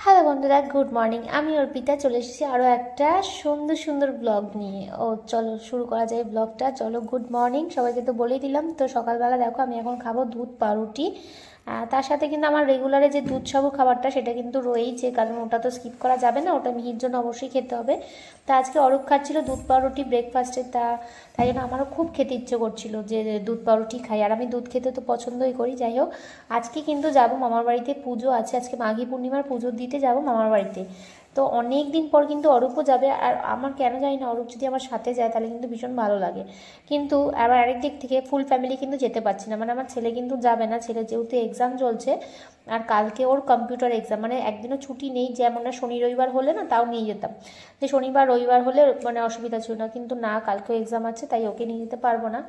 Hello বন্ধুরা, good morning. আমি অর্পিতা চলে এসেছি আরও একটা সুন্দর সুন্দর ব্লগ নিয়ে। চলো শুরু করা যায় ব্লগটা। চলো, গুড মর্নিং সবাইকে। তো বলেই দিলাম, তো সকালবেলা দেখো আমি এখন খাবো দুধ পাউরুটি। তার সাথে কিন্তু আমার রেগুলারে যে দুধ সাবু খাবারটা সেটা কিন্তু রয়েইছে, কারণ ওটা তো স্কিপ করা যাবে না, ওটা মিহির জন্য অবশ্যই খেতে হবে। তা আজকে অরূপ খাচ্ছিল দুধ পাউরুটি ব্রেকফাস্টে, তাই জন্য আমারও খুব খেতে ইচ্ছে করছিল যে দুধ পাউরুটি খাই। আর আমি দুধ খেতে তো পছন্দই করি। যাই হোক, আজকে কিন্তু যাব মামার বাড়িতে, পুজো আছে আজকে, মাঘী পূর্ণিমার পুজো দিতে যাব মামার বাড়িতে। তো অনেক দিন পর কিন্তু অরূপও যাবে। আর আমার কেন জানি না, অরূপ যদি আমার সাথে যায় তাহলে কিন্তু ভীষণ ভালো লাগে। কিন্তু আবার আরেক দিক থেকে ফুল ফ্যামিলি কিন্তু যেতে পারছি না, মানে আমার ছেলে কিন্তু যাবে না। ছেলে যেহেতু এক্সাম চলছে, আর কালকে ওর কম্পিউটার এক্সাম, মানে একদিনও ছুটি নেই। যেমন না শনি রবিবার হলে না তাও নিয়ে যেতাম, যে শনিবার রবিবার হলে মানে অসুবিধা ছিল না, কিন্তু না, কালকেও এক্সাম আছে তাই ওকে নিয়ে যেতে পারবো না।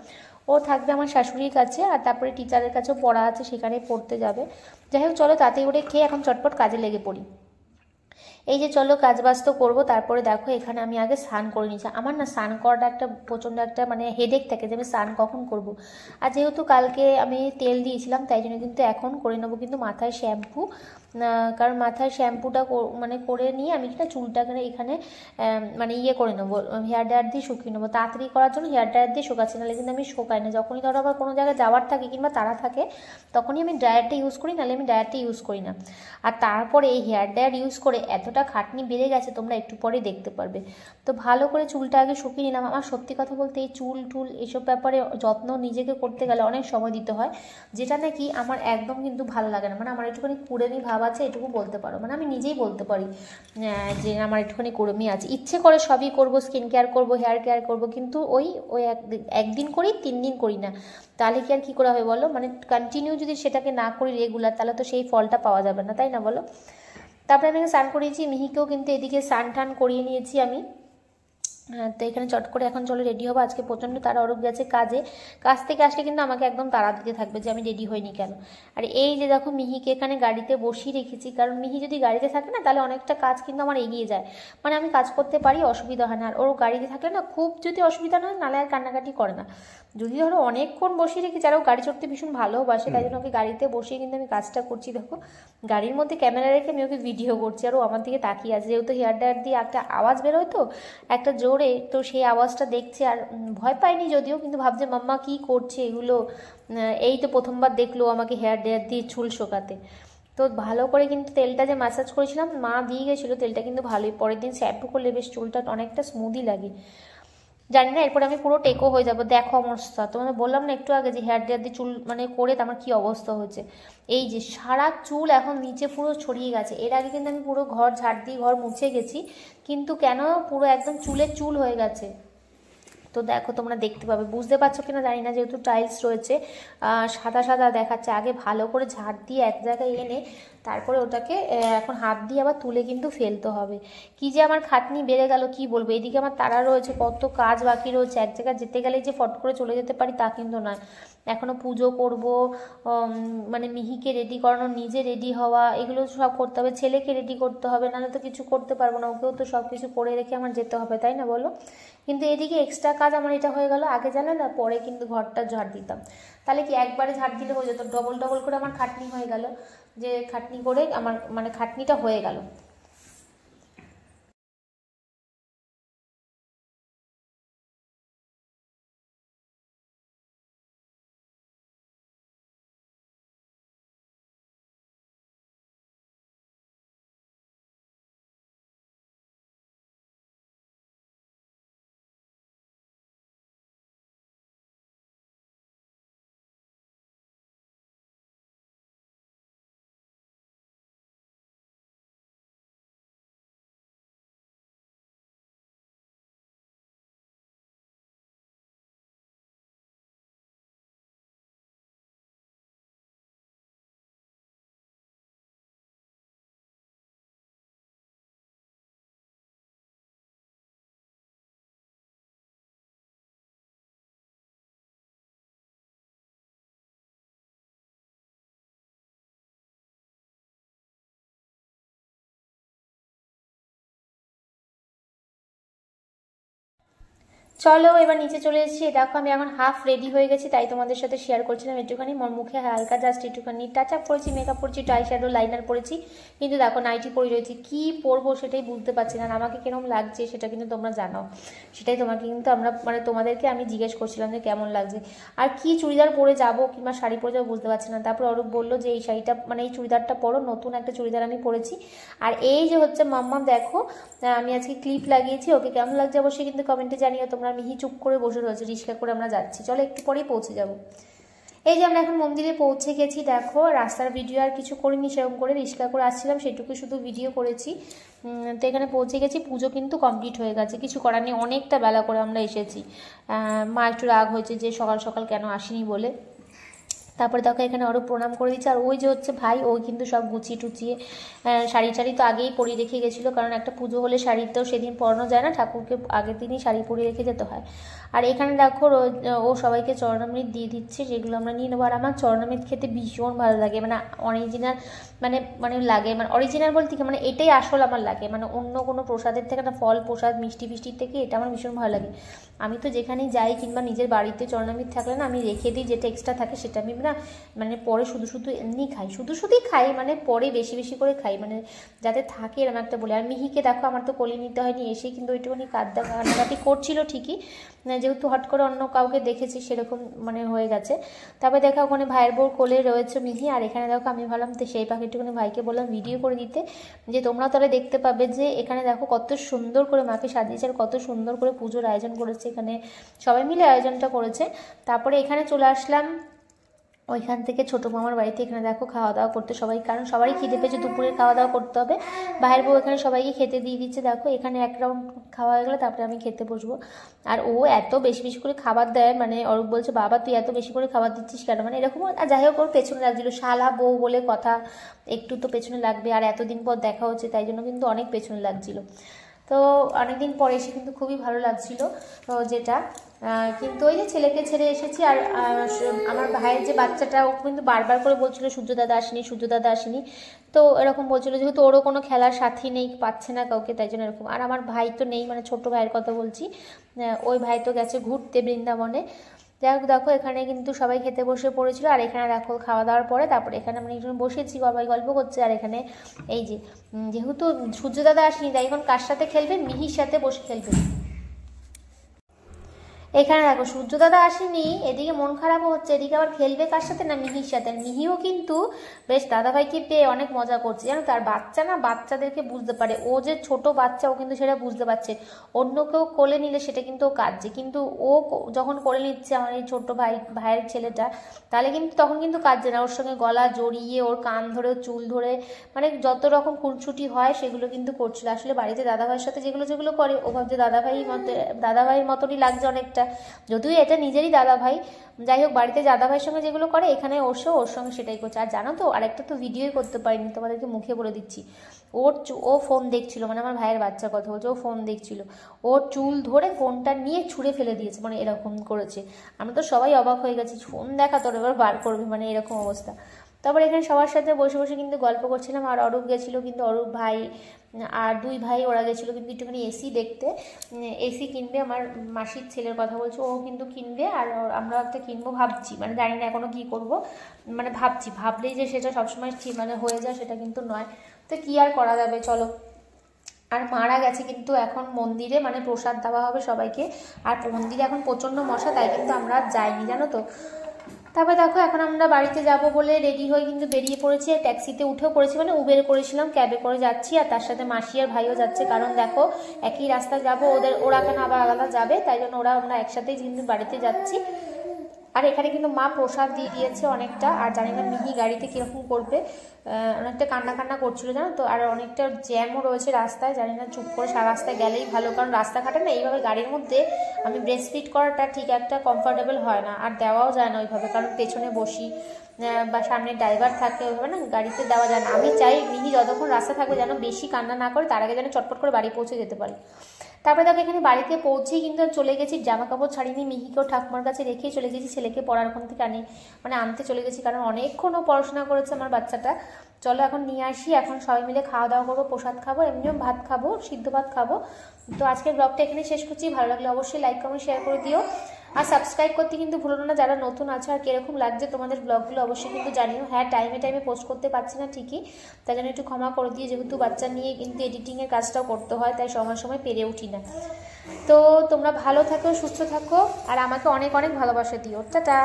ও থাকবে আমার শাশুড়ির কাছে, আর তারপরে টিচারের কাছেও পড়া আছে, সেখানে পড়তে যাবে। যাই হোক, চলো তাতেই ওরে খেয়ে এখন চটপট কাজে লেগে পড়ি। এই যে চলো কাজ বাজ তো করবো, তারপরে দেখো এখানে আমি আগে স্নান করে নিচ্ছি। আমার না স্নান করাটা একটা প্রচণ্ড একটা মানে হেডেক থাকে, যে আমি স্নান কখন করব। আর যেহেতু কালকে আমি তেল দিয়েছিলাম তাই জন্য কিন্তু এখন করে নেবো কিন্তু মাথায় শ্যাম্পু। কারণ মাথায় শ্যাম্পুটা মানে করে নিয়ে আমি কিনা চুলটাকে এখানে মানে করে নেবো, হেয়ার ড্রায়ার দিয়ে শুকিয়ে নেবো। তাড়াতাড়ি করার জন্য হেয়ার ড্রায়ার দিয়ে শুকাচ্ছি, নাহলে কিন্তু আমি শুকাই না। যখনই ধরো আবার কোনো জায়গায় যাওয়ার থাকে কিংবা তাড়া থাকে, তখনই আমি ড্রায়ারটা ইউজ করি, নাহলে আমি ড্রায়ারটা ইউজ করি না। আর তারপরে এই হেয়ার ড্রায়ার ইউজ করে এতটা খাটনি বেড়ে গেছে, তোমরা একটু পরে দেখতে পারবে। তো ভালো করে চুলটা আগে শুকিয়ে নিলাম। আমার সত্যি কথা বলতে এই চুল টুল এসব ব্যাপারে যত্ন নিজেকে করতে গেলে অনেক সময় দিতে হয়, যেটা নাকি আমার একদম কিন্তু ভালো লাগে না। মানে আমার একটুখানি কুড়েমি ভাব আছে, এটুকু বলতে পারো, মানে আমি নিজেই বলতে পারি যে আমার একটুখানি কুড়েমি আছে। ইচ্ছে করে সবই করবো, স্কিন কেয়ার করবো, হেয়ার কেয়ার করবো, কিন্তু ওই ওই একদিন করি, 3 দিন করি না। তাহলে কি আর কী করে হবে বলো? মানে কন্টিনিউ যদি সেটাকে না করি রেগুলার, তাহলে তো সেই ফলটা পাওয়া যাবে না, তাই না বলো? তারপরে আমি স্নান করিয়েছি মিহিকেও, কিন্তু এদিকে স্নান টান করিয়ে নিয়েছি আমি। হ্যাঁ, তো এখানে চট করে এখন চলো রেডি হবো। আজকে প্রচণ্ড তারা, অরূপ গেছে কাজে, কাজ থেকে আসলে কিন্তু আমাকে একদম তাড়া দিতে থাকবে যে আমি রেডি হইনি কেন। আর এই যে দেখো মিহিকে এখানে গাড়িতে বসিয়ে রেখেছি, কারণ মিহি যদি গাড়িতে থাকে না তাহলে অনেকটা কাজ কিন্তু আমার এগিয়ে যায়, মানে আমি কাজ করতে পারি, অসুবিধা হয় না। আর ওর গাড়িতে থাকলে না খুব যদি অসুবিধা না হয়, নাহলে আর কান্নাকাটি করে না। যদি ধরো অনেকক্ষণ বসিয়ে রেখেছি, আর ও গাড়ি চড়তে ভীষণ ভালোবাসে, তাই জন্য ওকে গাড়িতে বসিয়ে কিন্তু আমি কাজটা করছি। দেখো গাড়ির মধ্যে ক্যামেরা রেখে আমি ওকে ভিডিও করছি, আর ও আমার দিকে তাকিয়ে আছে। যেহেতু হেয়ার ড্রায়ার দিয়ে একটা আওয়াজ বেরোয়, তো একটা জোরে, তো সেই আওয়াজটা দেখছে। আর ভয় পায়নি যদিও, কিন্তু ভাবছে মাম্মা কী করছে এগুলো, এই তো প্রথমবার দেখলো আমাকে হেয়ার ড্রায়ার দিয়ে চুল শোকাতে। তো ভালো করে কিন্তু তেলটা যে ম্যাসাজ করেছিলাম, মা দিয়ে গেছিলো তেলটা, কিন্তু ভালোই, পরের দিন শ্যাম্পু করলে বেশ চুলটা অনেকটা স্মুদি লাগে। জানি না এরপরে আমি পুরো টেকো হয়ে যাবো। দেখো অবস্থা, তোমাদের বললাম না একটু আগে যে হেয়ার ড্রায়ার দিয়ে চুল মানে করে আমার কী অবস্থা হয়েছে। এই যে সারা চুল এখন নিচে পুরো ছড়িয়ে গেছে। এর আগে কিন্তু আমি পুরো ঘর ঝাড় দিয়ে ঘর মুছে গেছি, কিন্তু কেন পুরো একদম চুলের চুল হয়ে গেছে। তো দেখো তোমরা দেখতে পাবে, বুঝতে পারছো কিনা জানি না, যেহেতু টাইলস রয়েছে সাদা সাদা দেখাচ্ছে। আগে ভালো করে ঝাড় দিয়ে এক জায়গায় এনে তারপরে ওটাকে এখন হাত দিয়ে আবার তুলে কিন্তু ফেলতে হবে। কি যে আমার খাটনি বেড়ে গেল কি বলবো। এদিকে আমার তাড়া রয়েছে, কত কাজ বাকি রয়েছে, এক জায়গায় যেতে গেলেই যে ফট করে চলে যেতে পারি তা কিন্তু নয়। এখনও পুজো করবো, মানে মিহিকে রেডি করানো, নিজে রেডি হওয়া, এগুলো সব করতে হবে। ছেলেকে রেডি করতে হবে, নাহলে তো কিছু করতে পারবো না, ওকেও তো সব কিছু করে রেখে আমার যেতে হবে, তাই না বলো? কিন্তু এদিকে এক্সট্রা কাজ আমার এটা হয়ে গেল। আগে জানো না, পরে কিন্তু ঘরটা ঝাড় দিতাম, তাহলে কি একবারে ঝাড় দিলে হয়ে যেত, ডবল ডবল করে আমার খাটনি হয়ে গেল, যে খাটনি করে আমার মানে খাটনিটা হয়ে গেল। চলো এবার নিচে চলে এসেছি। দেখো আমি এখন হাফ রেডি হয়ে গেছি, তাই তোমাদের সাথে শেয়ার করছিলাম একটুখানি। মোর মুখে হালকা জাস্ট একটুখানি টাচ আপ করেছি, মেকআপ করেছি, একটু আই শ্যাডো লাইনার পরেছি, কিন্তু দেখো নাইটি পরে রয়েছি। কি পরবো সেটাই বুঝতে পারছি না, আমাকে কিরকম লাগছে সেটা কিন্তু তোমরা জানাও। সেটাই তোমাকে কিন্তু তোমাদেরকে আমি জিজ্ঞেস করছিলাম যে কেমন লাগছে, আর কি চুড়িদার পরে যাবো কিংবা শাড়ি পরে যাবো বুঝতে পারছি না। তারপর অরূপ বললো যে এই শাড়িটা এই চুড়িদারটা পরো, নতুন একটা চুড়িদার আমি পরেছি। আর এই যে হচ্ছে মাম্মাম, দেখো আমি আজকে ক্লিপ লাগিয়েছি, ওকে কেমন লাগছে অবশ্যই কিন্তু কমেন্টে জানিও তোমরা। মিহি চুপ করে বসে রয়েছে, রিক্সা করে আমরা যাচ্ছি, চলো একটু পরেই পৌঁছে যাব। এই যে আমরা এখন মন্দিরে পৌঁছে গেছি। দেখো রাস্তার ভিডিও আর কিছু করিনি, সেরকম করে রিক্সা করে আসছিলাম সেটুকু শুধু ভিডিও করেছি। তো এখানে পৌঁছে গেছি, পুজো কিন্তু কমপ্লিট হয়ে গেছে, কিছু করার নেই, অনেকটা বেলা করে আমরা এসেছি। মা একটু রাগ হয়েছে যে সকাল সকাল কেন আসিনি বলে। তারপরে দেখো এখানে আরও প্রণাম করে দিচ্ছে। আর ওই যে হচ্ছে ভাই, ও কিন্তু সব গুছিয়ে টুচিয়ে শাড়ি টাড়ি তো আগেই পরিয়ে রেখে গেছিলো, কারণ একটা পুজো হলে শাড়ি তো সেদিন পরানো যায় না, ঠাকুরকে আগের দিনই শাড়ি পরিয়ে রেখে যেতে হয়। আর এখানে দেখো ও সবাইকে চরণামৃত দিয়ে দিচ্ছে, যেগুলো আমরা নিয়ে নেবো। আর আমার চরণামৃত খেতে ভীষণ ভালো লাগে, অরিজিনাল লাগে, অরিজিনাল বলতে কি এটাই আসল আমার লাগে, অন্য কোনো প্রসাদের থেকে না, ফল প্রসাদ মিষ্টি ফিষ্টির থেকে এটা আমার ভীষণ ভালো লাগে। আমি তো যেখানেই যাই কিংবা নিজের বাড়িতে চরণামৃত থাকলে না, আমি রেখে দিই, যেটা এক্সট্রা থাকে সেটা আমি না পরে শুধু এমনি খাই, শুধুই খাই, পরে বেশি বেশি করে খাই, যাতে থাকে এরকম একটা বলে। আর মিহিকে দেখো আমার তো কোলে নিতে হয়নি, এসে কিন্তু ওইটুকুনি কান্নাকাটি করছিল ঠিকই, যেহেতু হট করে অন্য কাউকে দেখেছি সেরকম হয়ে গেছে। তারপরে দেখো ওখানে ভাইয়ের বউর কোলে রয়েছে মিহি। আর এখানে দেখো আমি ভাবলাম তো সেই পাখিটুকুনি ভাইকে বললাম ভিডিও করে দিতে, যে তোমরা তাহলে দেখতে পাবে যে এখানে দেখো কত সুন্দর করে মাকে সাজিয়েছে, আর কত সুন্দর করে পুজোর আয়োজন করেছে, এখানে সবাই মিলে আয়োজনটা করেছে। তারপরে এখানে চলে আসলাম ওইখান থেকে ছোটো মামার বাড়িতে। এখানে দেখো খাওয়া দাওয়া করতে সবাই, কারণ সবারই খিদে পেয়েছে, দুপুরে খাওয়া দাওয়া করতে হবে। ভাইয়ের বউ এখানে সবাইকে খেতে দিয়ে দিচ্ছে। দেখো এখানে এক রাউন্ড খাওয়া হয়ে গেলে তারপরে আমি খেতে বসবো। আর ও এত বেশি বেশি করে খাবার দেয়, অরূপ বলছে বাবা তুই এত বেশি করে খাবার দিচ্ছিস কেন, এরকম। আর যাই হোক ওর পেছনে লাগছিলো, শালা বউ বলে কথা, একটু তো পেছনে লাগবে, আর এতদিন পর দেখা হচ্ছে তাই জন্য কিন্তু অনেক পেছনে লাগছিলো। তো অনেকদিন পরে এসে কিন্তু খুবই ভালো লাগছিল যেটা। কিন্তু ওই যে ছেলেকে ছেড়ে এসেছি। আর আমার ভাইয়ের যে বাচ্চাটা, ও কিন্তু বারবার করে বলছিল সূর্য দাদা আসেনি, সূর্য দাদা আসেনি, তো এরকম বলছিল, যেহেতু ওরও কোনো খেলার সাথী নেই, পাচ্ছে না কাউকে, তাই জন্য এরকম। আর আমার ভাই তো নেই, ছোট ভাইয়ের কথা বলছি, ওই ভাই তো গেছে ঘুরতে বৃন্দাবনে। যাই হোক দেখো এখানে কিন্তু সবাই খেতে বসে পড়েছিল। আর এখানে দেখো খাওয়া দাওয়ার পরে তারপরে এখানে আমরা একজন বসেছি, সবাই গল্প করছে। আর এখানে এই যে যেহেতু সূর্য দাদা আসেনি, তাই এখন কার সাথে খেলবে, মিহির সাথে বসে খেলবে। এখানে দেখো সূর্য দাদা আসেনি, এদিকে মন খারাপও হচ্ছে, এদিকে আবার খেলবে কার সাথে না, মিহির সাথে। মিহিও কিন্তু বেশ দাদাভাইকে পেয়ে অনেক মজা করছে, জানো তার বাচ্চা না, বাচ্চাদেরকে বুঝতে পারে, ও যে ছোট বাচ্চা ও কিন্তু সেটা বুঝতে পারছে। অন্য কেউ কোলে নিলে সেটা কিন্তু ও কাঁদছে, কিন্তু ও যখন কোলে নিচ্ছে আমার এই ছোট্ট ভাইয়ের ছেলেটা, তাহলে কিন্তু তখন কিন্তু কাঁদছে না, ওর সঙ্গে গলা জড়িয়ে ওর কান ধরে চুল ধরে যত রকম খুনছুটি হয় সেগুলো কিন্তু করছিল। আসলে বাড়িতে দাদাভাইয়ের সাথে যেগুলো করে, ও ভাবছে দাদাভাইয়ের মতনই লাগছে অনেকটা, যদিও এটা নিজেরই দাদা ভাই। যাই হোক বাড়িতে দাদা ভাইয়ের সঙ্গে যেগুলো করে এখানে ওর সঙ্গে সেটাই করছে। আর জানো তো আরেকটা তো ভিডিওই করতে পারিনি, তোমাদেরকে মুখে বলে দিচ্ছি। ও ফোন দেখছিল, আমার ভাইয়ের বাচ্চার কথা বলছে, ও ফোন দেখছিল, ওর চুল ধরে ফোনটা নিয়ে ছুঁড়ে ফেলে দিয়েছে, এরকম করেছে। আমরা তো সবাই অবাক হয়ে গেছি, ফোন দেখা তোর এবার বার করবে, এরকম অবস্থা। তারপর এখানে সবার সাথে বসে বসে কিন্তু গল্প করছিলাম। আর অরূপ গেছিলো, কিন্তু অরূপ ভাই আর দুই ভাই ওরা গেছিলো কিন্তু একটুখানি এসি দেখতে, এসি কিনবে, আমার মাসির ছেলের কথা বলছে, ও কিন্তু কিনবে। আর আমরা একটা কিনবো ভাবছি, জানি না এখনো কি করব, ভাবলেই যে সেটা সবসময় হয়ে যায় সেটা কিন্তু নয়, তো কি আর করা যাবে, চলো। আর মারা গেছে কিন্তু এখন মন্দিরে, প্রসাদ দেওয়া হবে সবাইকে। আর মন্দিরে এখন প্রচণ্ড মশা, তাই কিন্তু আমরা যাইনি, জানো তো। তারপরে দেখো এখন আমরা বাড়িতে যাব বলে রেডি হয়ে কিন্তু বেরিয়ে পড়েছি, ট্যাক্সিতে উঠেও পড়েছি, উবের করেছিলাম, ক্যাবে করে যাচ্ছি। আর তার সাথে মাসি আর ভাইও যাচ্ছে, কারণ দেখো একই রাস্তা যাব, ওরা কেন আবার আলাদা যাবে, তাই জন্য আমরা একসাথেই কিন্তু বাড়িতে যাচ্ছি। আর এখানে কিন্তু মা প্রসাদ দিয়ে দিয়েছে অনেকটা। আর জানি না মিহি গাড়িতে কীরকম করবে, অনেকটা কান্না করছিল, জানো তো। আর অনেকটা জ্যামও রয়েছে রাস্তায়, জানি না চুপ করে সারা রাস্তায় গেলেই ভালো, কারণ রাস্তাঘাটে না এইভাবে গাড়ির মধ্যে আমি ব্রেস্ট ফিট করাটা ঠিক একটা কমফোর্টেবল হয় না, আর দেওয়াও যায় না ওইভাবে, কারণ পেছনে বসি, বা সামনে ড্রাইভার থাকে, ওইভাবে না গাড়িতে দেওয়া যায় না। আমি চাই মিহি যতক্ষণ রাস্তা থাকবে যেন বেশি কান্না না করে, তার আগে যেন চটপট করে বাড়ি পৌঁছে যেতে পারি। তারপরে দেখো এখানে বাড়িতে পৌঁছেই কিন্তু চলে গেছি, জামা কাপড় ছাড়িনি, মিহিকেও ঠাকুমার কাছে রেখেই চলে গেছি, ছেলেকে পড়ার ওখান থেকে আনতে চলে গেছি, কারণ অনেকক্ষণও পড়াশোনা করেছে আমার বাচ্চাটা। চলো এখন নিয়ে আসি, এখন সবাই মিলে খাওয়া দাওয়া করবো, প্রসাদ খাবো, এমনিও ভাত খাবো, সিদ্ধ ভাত খাবো। তো আজকের ব্লগটা এখানে শেষ করছি। ভালো লাগলে অবশ্যই লাইক কমেন্ট শেয়ার করে দিও, আর সাবস্ক্রাইব করতে কিন্তু ভুলো না যারা নতুন আছে। আর কিরকম লাগছে তোমাদের ব্লগগুলো অবশ্যই কিন্তু জানিও। হ্যাঁ, টাইমে পোস্ট করতে পারছি না ঠিকই, তাই জন্য একটু ক্ষমা করে দিও, যেহেতু বাচ্চা নিয়ে কিন্তু এডিটিংয়ের কাজটাও করতে হয়, তাই সময় পেরে উঠি না। তো তোমরা ভালো থাকো, সুস্থ থাকো, আর আমাকে অনেক অনেক ভালোবাসা দিও। টাটা।